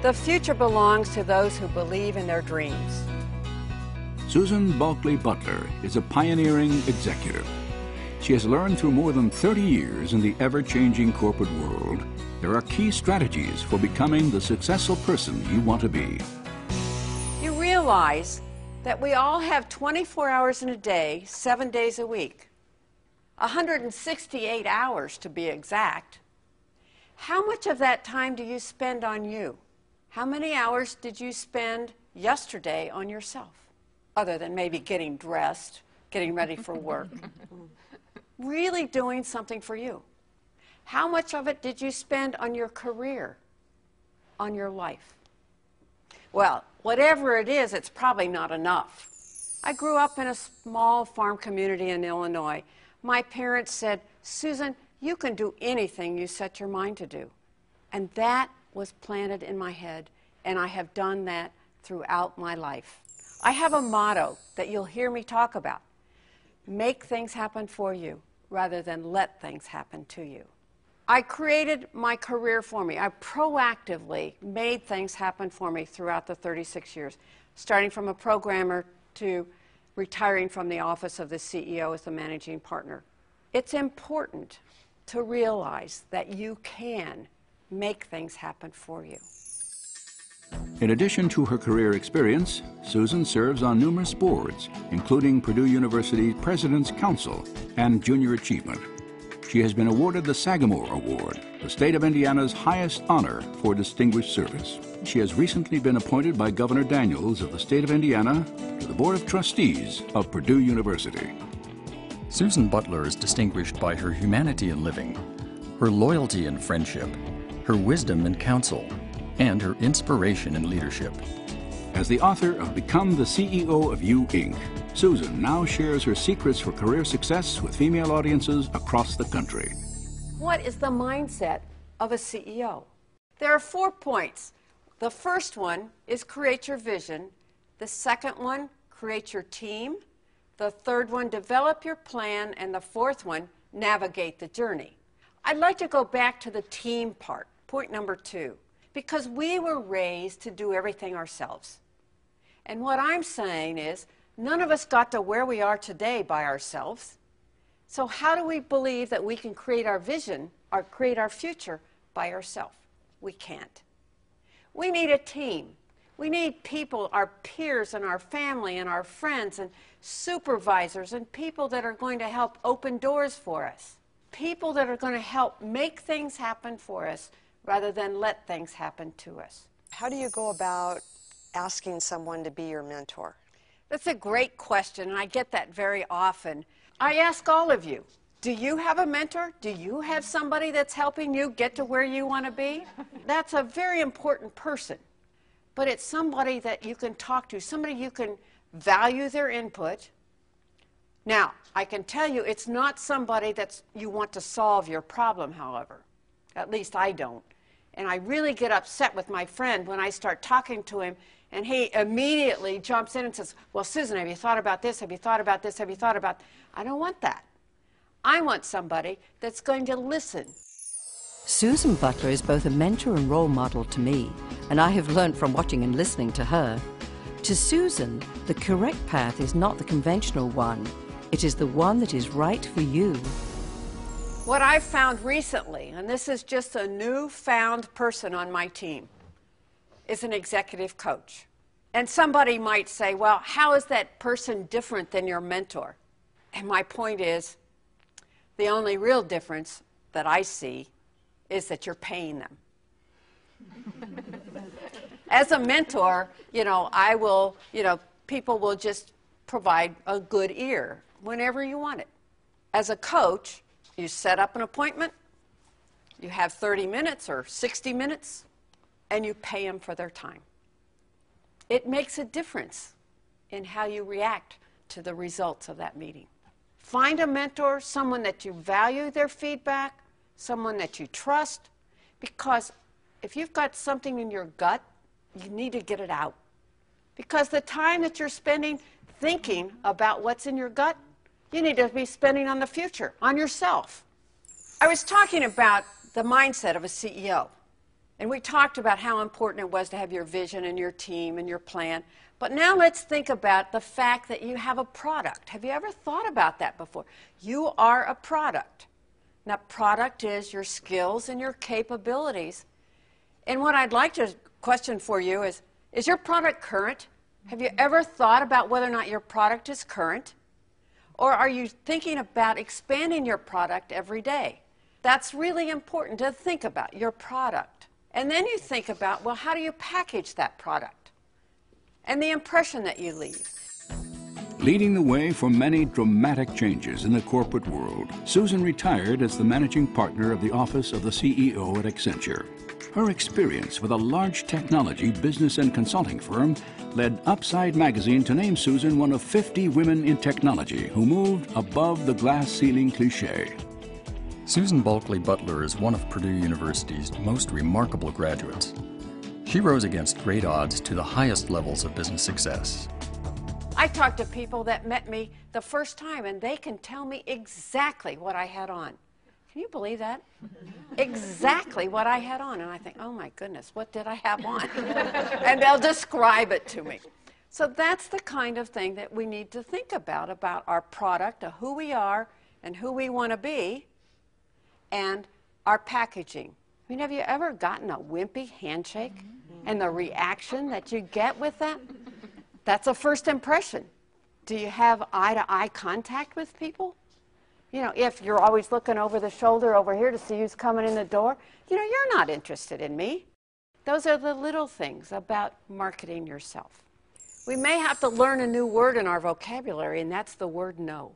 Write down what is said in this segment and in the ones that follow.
The future belongs to those who believe in their dreams. Susan Bulkley Butler is a pioneering executive. She has learned through more than 30 years in the ever-changing corporate world there are key strategies for becoming the successful person you want to be. You realize that we all have 24 hours in a day, 7 days a week. 168 hours to be exact. How much of that time do you spend on you? How many hours did you spend yesterday on yourself? Other than maybe getting dressed, getting ready for work. Really doing something for you. How much of it did you spend on your career, on your life? Well, whatever it is, it's probably not enough. I grew up in a small farm community in Illinois. My parents said, Susan, you can do anything you set your mind to do. And that was planted in my head, and I have done that throughout my life. I have a motto that you'll hear me talk about. Make things happen for you rather than let things happen to you. I created my career for me. I proactively made things happen for me throughout the 36 years, starting from a programmer to retiring from the office of the CEO as the managing partner. It's important to realize that you can make things happen for you. In addition to her career experience, Susan serves on numerous boards, including Purdue University President's Council and Junior Achievement. She has been awarded the Sagamore Award, the state of Indiana's highest honor for distinguished service. She has recently been appointed by Governor Daniels of the state of Indiana to the Board of Trustees of Purdue University. Susan Butler is distinguished by her humanity in living, her loyalty in friendship, her wisdom in counsel, and her inspiration in leadership. As the author of Become the CEO of You, Inc., Susan now shares her secrets for career success with female audiences across the country. What is the mindset of a CEO? There are 4 points. The first one is create your vision. The second one, create your team. The third one, develop your plan. And the fourth one, navigate the journey. I'd like to go back to the team part, point number 2, because we were raised to do everything ourselves. And what I'm saying is, none of us got to where we are today by ourselves. So how do we believe that we can create our vision or create our future by ourselves? We can't. We need a team. We need people, our peers and our family and our friends and supervisors and people that are going to help open doors for us. People that are going to help make things happen for us rather than let things happen to us. How do you go about asking someone to be your mentor? That's a great question, and I get that very often. I ask all of you, do you have a mentor? Do you have somebody that's helping you get to where you want to be? That's a very important person, but it's somebody that you can talk to, somebody you can value their input. Now, I can tell you it's not somebody that you want to solve your problem, however. At least I don't. And I really get upset with my friend when I start talking to him and he immediately jumps in and says, well, Susan, have you thought about this? Have you thought about this? Have you thought about... I don't want that. I want somebody that's going to listen. Susan Butler is both a mentor and role model to me, and I have learned from watching and listening to her. To Susan, the correct path is not the conventional one. It is the one that is right for you. What I've found recently, and this is just a newfound person on my team, is an executive coach. And somebody might say, well, how is that person different than your mentor? And my point is, the only real difference that I see is that you're paying them. As a mentor, I will, people will just provide a good ear whenever you want it. As a coach, you set up an appointment, you have 30 minutes or 60 minutes, and you pay them for their time. It makes a difference in how you react to the results of that meeting. Find a mentor, someone that you value their feedback, someone that you trust, because if you've got something in your gut, you need to get it out. Because the time that you're spending thinking about what's in your gut, you need to be spending on the future, on yourself. I was talking about the mindset of a CEO. And we talked about how important it was to have your vision and your team and your plan. But now let's think about the fact that you have a product. Have you ever thought about that before? You are a product. Now, product is your skills and your capabilities. And what I'd like to question for you is your product current? Have you ever thought about whether or not your product is current? Or are you thinking about expanding your product every day? That's really important to think about, your product. And then you think about, well, how do you package that product? And the impression that you leave. Leading the way for many dramatic changes in the corporate world, Susan retired as the managing partner of the office of the CEO at Accenture. Her experience with a large technology business and consulting firm led Upside magazine to name Susan one of 50 women in technology who moved above the glass ceiling cliché. Susan Bulkley Butler is one of Purdue University's most remarkable graduates. She rose against great odds to the highest levels of business success. I talked to people that met me the first time, and they can tell me exactly what I had on. Can you believe that? Exactly what I had on. And I think, oh my goodness, what did I have on? And they'll describe it to me. So that's the kind of thing that we need to think about our product, of who we are and who we want to be, and our packaging. I mean, have you ever gotten a wimpy handshake and the reaction that you get with that? That's a first impression. Do you have eye-to-eye contact with people? You know, if you're always looking over the shoulder over here to see who's coming in the door, you know, you're not interested in me. Those are the little things about marketing yourself. We may have to learn a new word in our vocabulary, and that's the word no.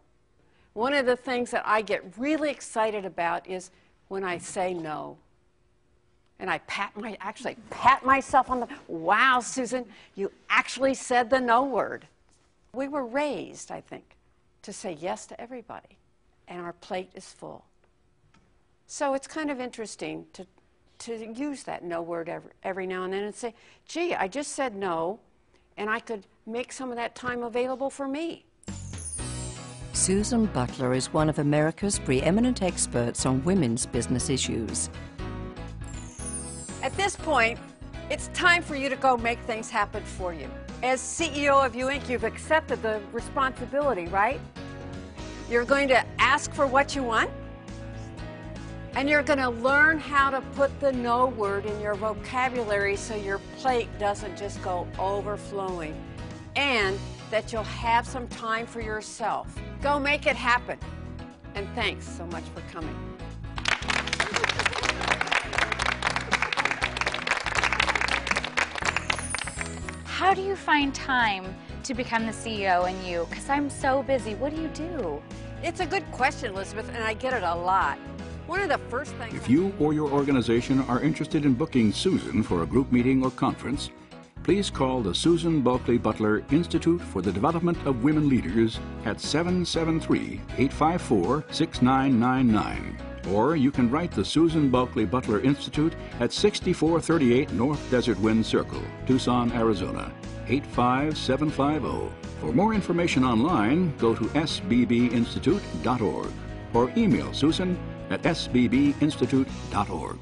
One of the things that I get really excited about is when I say no. And I actually pat myself on the, wow, Susan, you actually said the no word. We were raised, I think, to say yes to everybody, and our plate is full. So it's kind of interesting to use that no word every now and then and say, gee, I just said no, and I could make some of that time available for me. Susan Butler is one of America's preeminent experts on women's business issues. At this point, it's time for you to go make things happen for you. As CEO of You Inc., you've accepted the responsibility, right? You're going to ask for what you want, and you're going to learn how to put the no word in your vocabulary so your plate doesn't just go overflowing, and that you'll have some time for yourself. Go make it happen. And thanks so much for coming. How do you find time to become the CEO in you? Because I'm so busy. What do you do? It's a good question, Elizabeth, and I get it a lot. One of the first things... If you or your organization are interested in booking Susan for a group meeting or conference, please call the Susan Bulkley Butler Institute for the Development of Women Leaders at 773-854-6999. Or you can write the Susan Bulkley Butler Institute at 6438 North Desert Wind Circle, Tucson, Arizona, 85750. For more information online, go to sbbinstitute.org or email Susan at sbbinstitute.org.